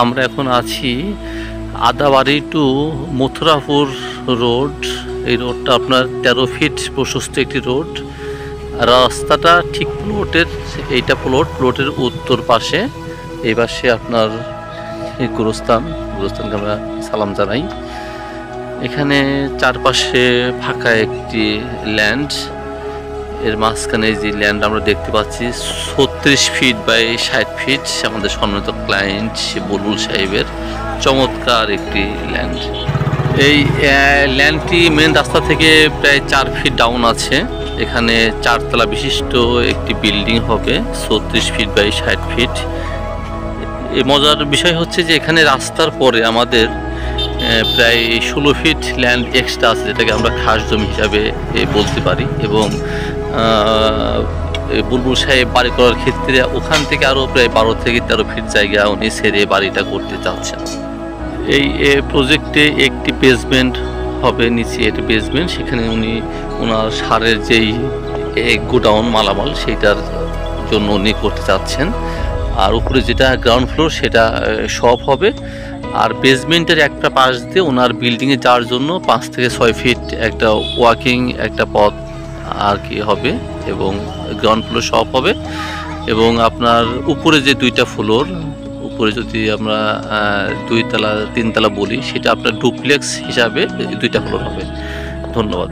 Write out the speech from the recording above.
আমরা এখন আছি আদাবাড়ি টু মথুরাপুর রোড। এই রোডটা আপনার 13 ফিট প্রশস্ত একটি রোড। রাস্তাটা ঠিক এইটা প্লটের উত্তর পাশে। এই পাশে আপনার এই গোরস্থানকে আমরা সালাম জানাই। এখানে চারপাশে ফাঁকা একটি ল্যান্ড, এর মাঝখানে যে ল্যান্ড আমরা দেখতে পাচ্ছি 36 ফিট বাই 60 ফিট। আমাদের সম্মানিত ক্লায়েন্ট বুলবুল সাহেবের চমৎকার একটি ল্যান্ড। এই ল্যান্ডটি মেন রাস্তা থেকে প্রায় 4 ফিট ডাউন আছে। এখানে 4 তলা বিশিষ্ট একটি বিল্ডিং হবে 36 ফিট বাই 60 ফিট। এই মজার বিষয় হচ্ছে যে এখানে রাস্তার পরে আমাদের প্রায় 16 ফিট ল্যান্ড এক্সট্রা আছে, যেটাকে আমরা খাস জমি হিসাবে বলতে পারি। এবং বুলবুল সাহেব বাড়ি করার ক্ষেত্রে ওখান থেকে আরও প্রায় 12 থেকে 13 ফিট জায়গা উনি ছেড়ে বাড়িটা করতে চাচ্ছেন। এই প্রজেক্টে একটি বেসমেন্ট হবে, নিচে একটি বেসমেন্ট, সেখানে উনি ওনার সারের যেই গোডাউন মালামাল সেইটার জন্য উনি করতে চাচ্ছেন। আর উপরে যেটা গ্রাউন্ড ফ্লোর সেটা শপ হবে। আর বেসমেন্টের একটা পাশ দিয়ে ওনার বিল্ডিংয়ে যাওয়ার জন্য 5 থেকে 6 ফিট একটা ওয়াকিং একটা পথ আর কি হবে, এবং গ্রাউন্ড ফ্লোর শপ হবে। এবং আপনার উপরে যে 2টা ফ্লোর, উপরে যদি আমরা 2 তলা 3 তলা বলি, সেটা আপনার ডুপ্লেক্স হিসাবে 2টা ফ্লোর হবে। ধন্যবাদ।